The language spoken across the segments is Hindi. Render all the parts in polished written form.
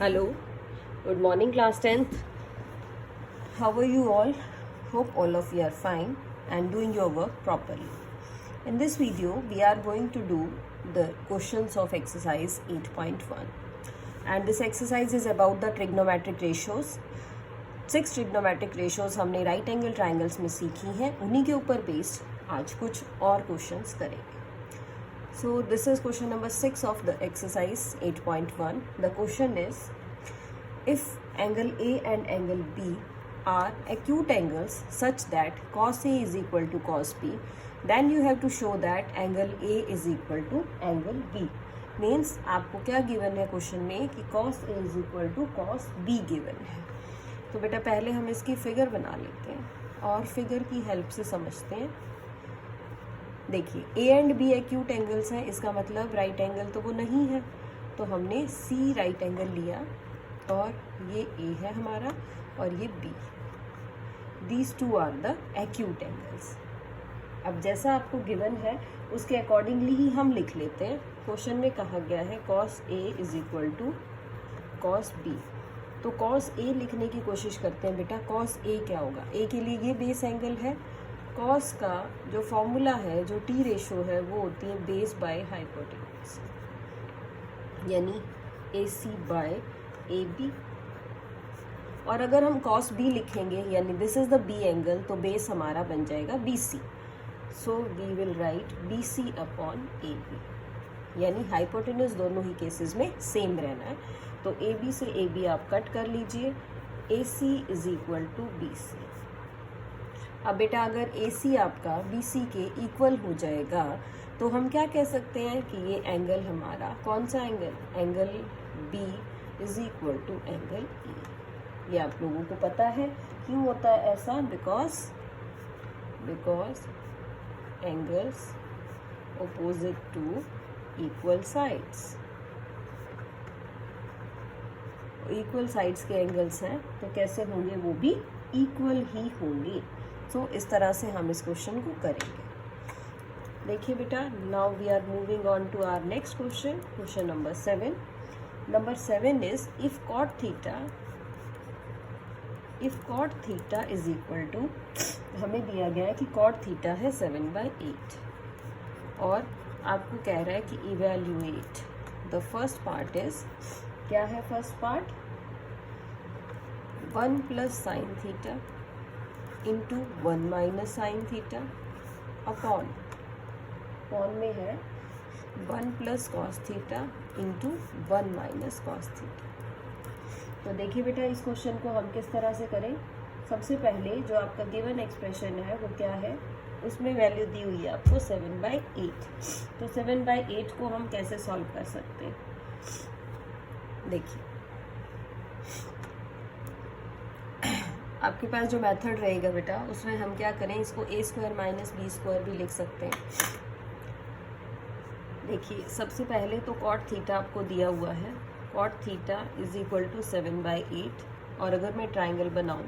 Hello, good morning class 10th. How are you all? Hope all of you are fine and doing your work properly. In this video, we are going to do the questions of exercise 8.1. And this exercise is about the trigonometric ratios. 6 trigonometric ratios हमने right angle triangles में सीखी हैं, उन्हीं के ऊपर based आज कुछ और questions करेंगे. So this is question number 6 of the exercise 8.1. The question is, if angle A and angle B are acute angles such that cos A is equal to cos B, then you have to show that angle A is equal to angle B. Means आपको क्या given है question में कि cos A is equal to cos B given है. तो बेटा पहले हम इसकी फिगर बना लेते हैं और फिगर की हेल्प से समझते हैं. देखिए A and B acute angles हैं, इसका मतलब राइट एंगल तो वो नहीं है, तो हमने सी राइट एंगल लिया और ये ए है हमारा और ये B. These two are the acute angles. अब जैसा आपको गिवन है उसके अकॉर्डिंगली ही हम लिख लेते हैं. क्वेश्चन में कहा गया है cos A is equal to cos B, तो कॉस ए लिखने की कोशिश करते हैं. बेटा कॉस ए क्या होगा? ए के लिए ये बेस एंगल है. कॉस का जो फॉर्मूला है, जो टी रेशो है, वो होती है बेस बाय हाइपोटेन्यूज, यानी ए सी बाय ए बी. और अगर हम कॉस बी लिखेंगे यानी this is the B angle, तो बेस हमारा बन जाएगा B C. So we will write B C upon A B, यानी हाइपोटेन्यूज दोनों ही केसेस में सेम रहना है. तो ए बी से ए बी आप कट कर लीजिए. A C is equal to B C. अब बेटा अगर ए सी आपका बी सी के इक्वल हो जाएगा तो हम क्या कह सकते हैं कि ये एंगल हमारा कौन सा angle? Angle B is equal to angle A. ये आप लोगों को पता है क्यों होता है ऐसा? Because angles opposite to equal sides. Equal sides के एंगल्स हैं तो कैसे होंगे? वो भी इक्वल ही होंगे. तो इस तरह से हम इस क्वेश्चन को करेंगे. देखिए बेटा, now we are moving on to our next question, question number 7. Number 7 is if cot theta is equal to, हमें दिया गया है कि कॉट थीटा है 7/8 और आपको कह रहा है कि evaluate the first part is, क्या है first part? 1 plus sine theta into 1 minus sine theta upon में है 1 plus cos theta into 1 minus cos theta. तो देखिए बेटा इस क्वेश्चन को हम किस तरह से करें. सबसे पहले जो आपका गिवन एक्सप्रेशन है वो क्या है? उसमें वैल्यू दी हुई है आपको 7/8. तो 7/8 को हम कैसे सॉल्व कर सकते हैं? देखिए आपके पास जो मेथड रहेगा बेटा उसमें हम क्या करें, इसको a square minus B square भी लिख सकते हैं. देखिए सबसे पहले तो कॉट थीटा आपको दिया हुआ है. Cot theta is equal to 7/8 और अगर मैं ट्राइंगल बनाऊं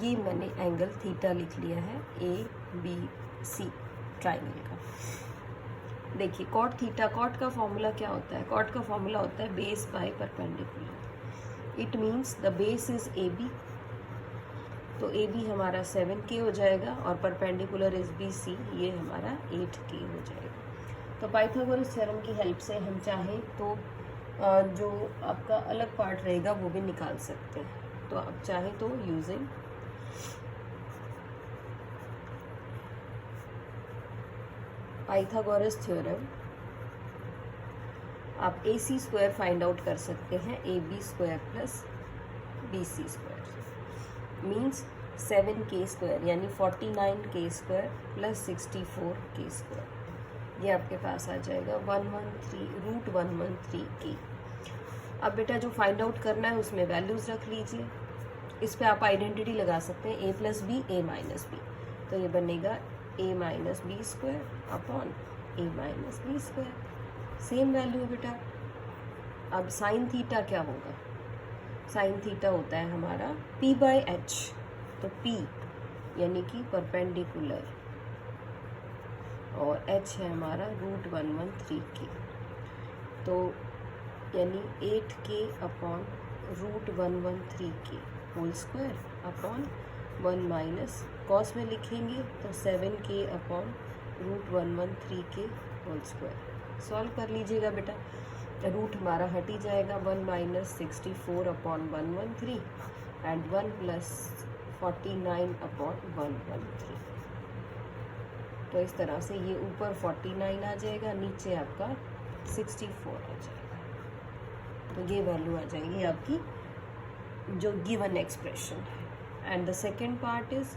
ये मैंने एंगल थीटा लिख लिया है ABC ट्राइंगल का. देखिए कॉट थीटा, कॉट का फॉर्मूला क्या होता है? कॉट का फॉर्मूला होता है base by perpendicular. It means the base is A B, तो ए बी हमारा 7K हो जाएगा और परपेंडिकुलर इज बी सी, ये हमारा 8K हो जाएगा. तो पाइथागोरस थ्योरम की हेल्प से हम चाहें तो जो आपका अलग पार्ट रहेगा वो भी निकाल सकते हैं. तो आप चाहें तो यूजिंग पाइथागोरस थ्योरम आप A C square find out कर सकते हैं. A B square plus B C square means 7K square यानी 49K square plus 64K square. ये आपके पास आ जाएगा 113√113K. अब बेटा जो फाइंड आउट करना है उसमें वैल्यूज़ रख लीजिए. इस पे आप आइडेंटिटी लगा सकते हैं a plus B a minus B. तो ये बनेगा a minus B square upon a minus B square. Same value बेटा. अब साइन थीटा क्या होगा? साइन थीटा होता है हमारा p/h. तो p यानी कि परपेंडिकुलर, और h है हमारा √113k, तो यानी 8k upon √113k whole square upon 1 minus cos में लिखेंगे तो 7k upon √113k whole square. Solve कर लीजिएगा बेटा, रूट हमारा हट ही जाएगा, 1 minus 64 upon 113 and 1 plus 49 upon 113। तो इस तरह से ये ऊपर 49 आ जाएगा, नीचे आपका 64 आ जाएगा। तो ये वैल्यू आ जाएगी आपकी जो गिवन एक्सप्रेशन है। And the second part is,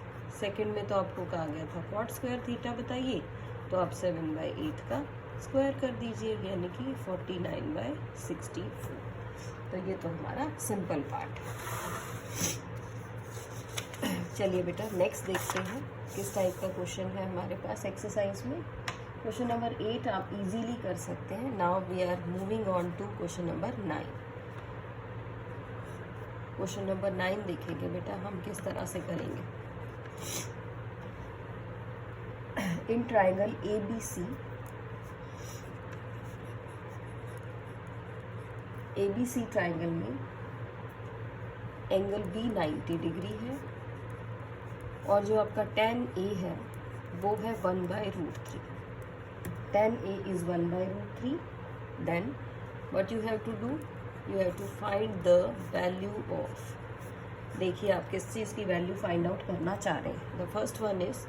second में तो आपको कहा गया था कॉट स्क्वायर थीटा बताइए, तो आप 7/8 का स्क्वायर कर दीजिए, यानी कि 49/64। तो ये तो हमारा सिंपल पार्ट है। चलिए बेटा नेक्स्ट देखते हैं किस टाइप का क्वेश्चन है हमारे पास एक्सरसाइज में। क्वेश्चन नंबर 8 आप इजीली कर सकते हैं। Now we are moving on to question number 9। Question number 9 देखेंगे बेटा हम किस तरह से करेंगे। इन ट्राइंगल ABC ट्राइंगल में एंगल B 90 डिग्री है और जो आपका tan A है वो है 1/√3। tan A is 1/√3। Then what you have to do, you have to find the value of, देखिए आप किस चीज़ की वैल्यू फाइंड आउट करना चाह रहे हैं। The first one is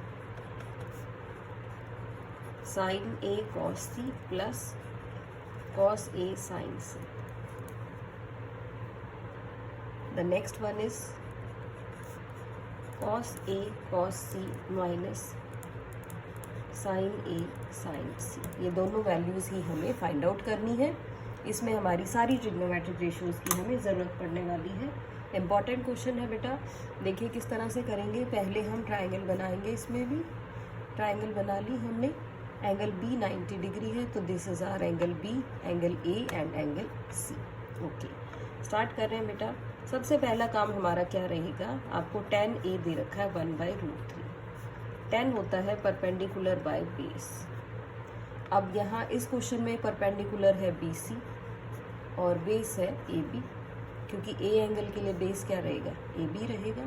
sin A cos C plus cos A sin C। The next one is cos A cos C minus sin A sin C। ये दोनों वैल्यूज़ ही हमें फाइंड आउट करनी है। इसमें हमारी सारी ट्रिग्नोमेट्रिक रेशियोज़ की हमें ज़रूरत पड़ने वाली है। इम्पॉर्टेंट क्वेश्चन है बेटा, देखिए किस तरह से करेंगे। पहले हम ट्राइंगल बनाएंगे, इसमें भी ट्राइंगल बना ली हमने। एंगल B 90 डिग्री है, तो this is R angle B, angle A and angle C। Okay, start कर रहे हैं बेटा। सबसे पहला काम हमारा क्या रहेगा, आपको tan A दे रखा है 1/√3। tan होता है परपेंडिकुलर बाय बेस। अब यहाँ इस क्वेश्चन में परपेंडिकुलर है BC और बेस है AB, क्योंकि A एंगल के लिए बेस क्या रहेगा, AB रहेगा।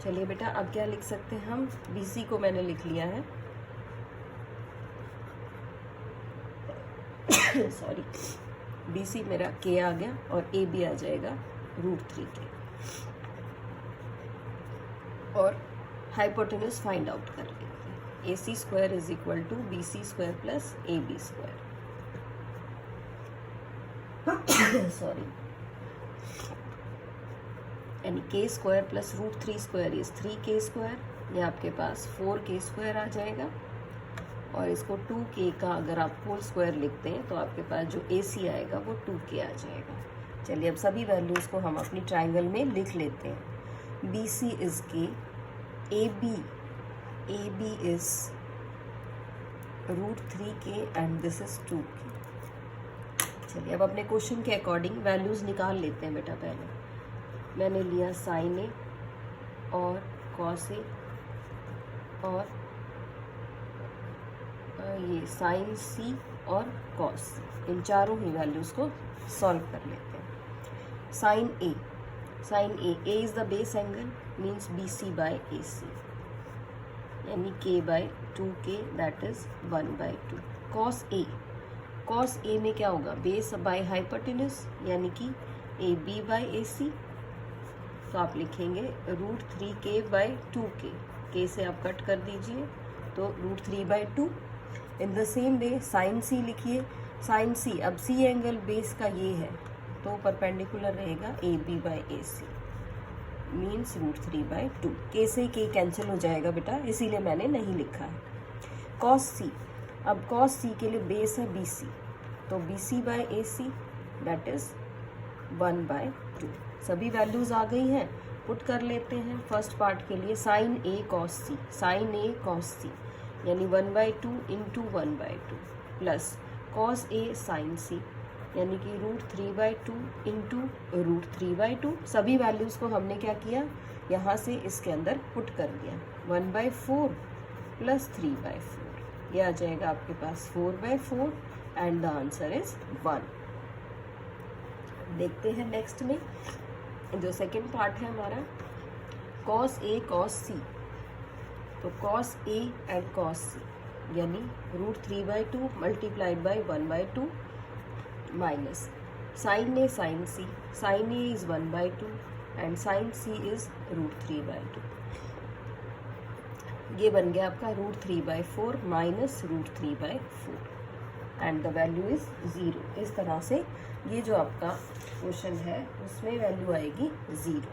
चलिए बेटा अब क्या लिख सकते हैं हम, BC को मैंने लिख लिया है, सॉरी BC मेरा K आ गया और AB आ जाएगा √3K। और हाइपोटेन्यूज फाइंड आउट कर लेते हैं। AC square is equal to BC square plus AB square, sorry, यानी K square plus √3 square is 3K square. ये आपके पास 4K स्क्वायर आ जाएगा और इसको 2K का अगर आप होल स्क्वायर लिखते हैं तो आपके पास जो AC आएगा वो 2K आ जाएगा। चलिए अब सभी वैल्यूज़ को हम अपनी ट्राइंगल में लिख लेते हैं। BC is K, AB is √3K and this is 2K। चलिए अब अपने क्वेश्चन के अकॉर्डिंग वैल्यूज़ निकाल लेते हैं बेटा। पहले मैंने लिया sin A और cos A और ये sin C और cos C, इन चारों ही वैल्यूज़ को सॉल्व कर लेते हैं। sin A is the base angle means BC by AC, यानी K/2K that is 1/2। cos A में क्या होगा, बेस बाय हाइपोटेन्यूज यानी कि AB/AC, तो आप लिखेंगे √3K/2K। K से आप कट कर दीजिए तो √3/2। In the same way sin C लिखिए। sin C, अब C एंगल बेस का ये है तो परपेंडिकुलर रहेगा AB/AC मीन्स √3/2। K से K कैंसिल हो जाएगा बेटा, इसीलिए मैंने नहीं लिखा है। cos C, अब cos C के लिए बेस है BC, तो BC/AC दैट इज 1/2। सभी वैल्यूज़ आ गई हैं, पुट कर लेते हैं। फर्स्ट पार्ट के लिए sin A cos C यानी 1/2 into 1/2 plus cos A sin C यानी कि √3/2 इंटू √3/2। सभी वैल्यूज़ को हमने क्या किया, यहाँ से इसके अंदर पुट कर दिया। 1/4 प्लस 3/4, ये आ जाएगा आपके पास 4/4 एंड द आंसर इज 1। देखते हैं नेक्स्ट में जो सेकेंड पार्ट है हमारा, cos A cos C। तो cos A and cos C यानी √3/2 multiplied by 1/2 minus sin A sin C, sin A is 1/2 and sin C is √3/2। ये बन गया आपका √3/4 minus √3/4 and the value is 0। इस तरह से ये जो आपका क्वेश्चन है उसमें वैल्यू आएगी 0।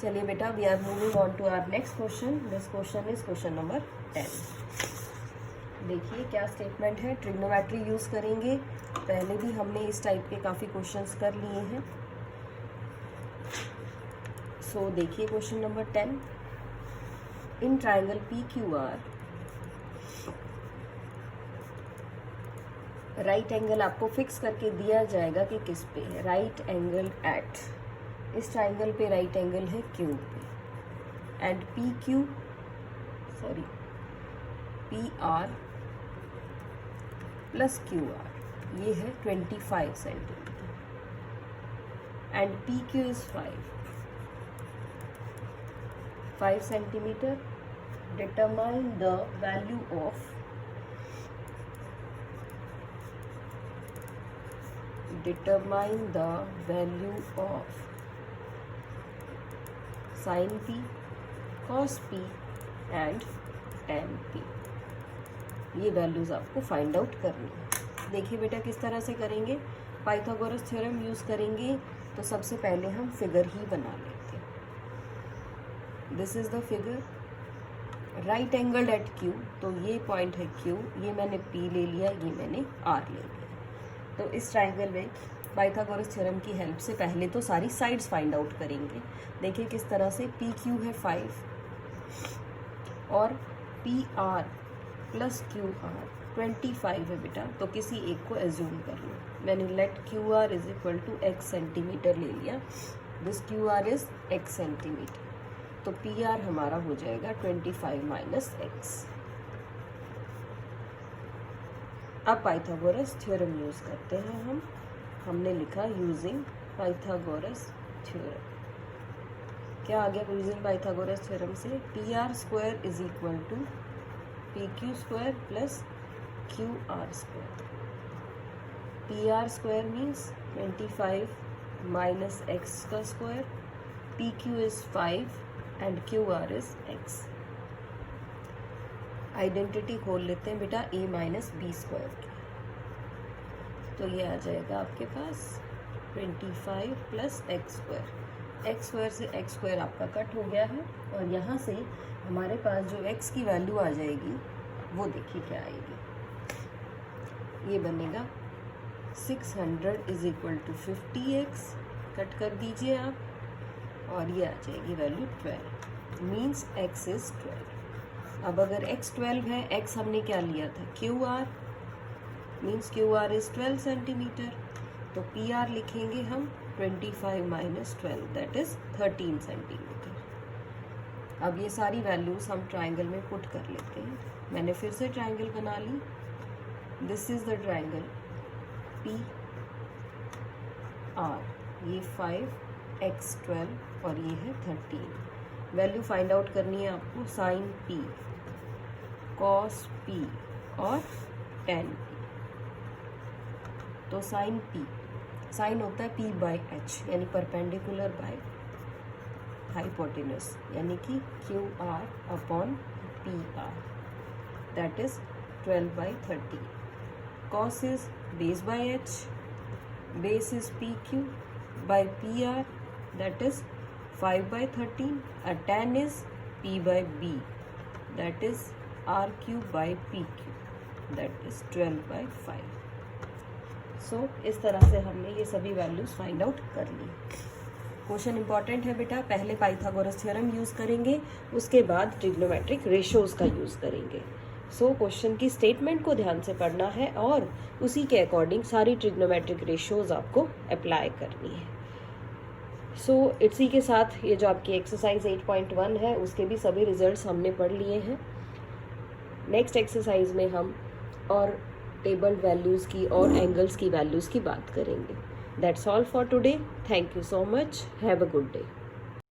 चलिए बेटा, we are moving on to our next question. This question is question number 10। देखिए क्या स्टेटमेंट है, ट्रिग्नोमेट्री यूज करेंगे। पहले भी हमने इस टाइप के काफ़ी क्वेश्चंस कर लिए हैं। सो देखिए question number 10। In triangle PQR right angle आपको फिक्स करके दिया जाएगा कि किस पे है, राइट एंगल एट, इस ट्राइंगल पे राइट एंगल है Q पे एंड PR प्लस QR ये है 25 centimetre and PQ is 5 centimetre. Determine the value of sin P, cos P and tan P। ये वैल्यूज आपको फाइंड आउट करनी है। देखिए बेटा किस तरह से करेंगे, पाइथागोरस थ्योरम यूज करेंगे। तो सबसे पहले हम फिगर ही बना लेते हैं। This is the figure, right angle at Q। तो ये पॉइंट है Q, ये मैंने P ले लिया, ये मैंने R ले लिया। तो इस ट्राइंगल में पाइथागोरस थ्योरम की हेल्प से पहले तो सारी साइड्स फाइंड आउट करेंगे। देखिए किस तरह से, PQ है 5 और PR प्लस QR 25 है बेटा। तो किसी एक को एज्यूम कर लो। मैंने let QR is equal to x centimetre ले लिया। This QR is x centimetre. तो PR हमारा हो जाएगा 25 माइनस x। अब पाइथागोरस थ्योरम यूज करते हैं हमने लिखा यूजिंग पाइथागोरस थ्योरम। क्या आ गया यूजिंग पाइथागोरस थ्योरम से, PR² is equal to PQ² plus QR²। PR² means 25 minus x का square, PQ is 5 and QR is x। Identity खोल लेते हैं बेटा a माइनस B² की। तो ये आ जाएगा आपके पास 25 प्लस x²। x² से x² आपका कट हो गया है और यहाँ से हमारे पास जो x की वैल्यू आ जाएगी वो देखिए क्या आएगी। ये बनेगा 600 is equal to 50x, cut कर दीजिए आप और ये आ जाएगी वैल्यू 12, मीन्स x इज 12। अब अगर x 12 है, x हमने क्या लिया था QR, means QR is 12 centimetre. तो PR लिखेंगे हम 25 माइनस 12 दैट इज 13 सेंटीमीटर। अब ये सारी वैल्यूज हम ट्राइंगल में पुट कर लेते हैं। मैंने फिर से ट्राइंगल बना ली। This is the triangle PR, ये 5 x 12 और ये है 13। वैल्यू फाइंड आउट करनी है आपको, साइन P, कॉस P और tan P। तो साइन P, साइन होता है P/H यानी परपेंडिकुलर बाय हाइपोटेनस, यानी कि QR upon PR that is 12/13। Cos is base by H, base is PQ by PR that is 5/13 and tan is P/B that is RQ by PQ that is 12/5। सो इस तरह से हमने ये सभी वैल्यूज फाइंड आउट कर ली। क्वेश्चन इंपॉर्टेंट है बेटा, पहले पाइथागोरस थ्योरम यूज करेंगे, उसके बाद ट्रिग्नोमेट्रिक रेशियोज का यूज करेंगे। सो क्वेश्चन की स्टेटमेंट को ध्यान से पढ़ना है और उसी के अकॉर्डिंग सारी ट्रिग्नोमेट्रिक रेशियोज आपको अप्लाई करनी है। सो इसी के साथ ये जो आपकी एक्सरसाइज 8.1 है उसके भी सभी रिजल्ट्स हमने पढ़ लिए हैं। नेक्स्ट एक्सरसाइज में हम और टेबल वैल्यूज़ की और एंगल्स की वैल्यूज़ की बात करेंगे। That's all for today. Thank you so much. Have a good day.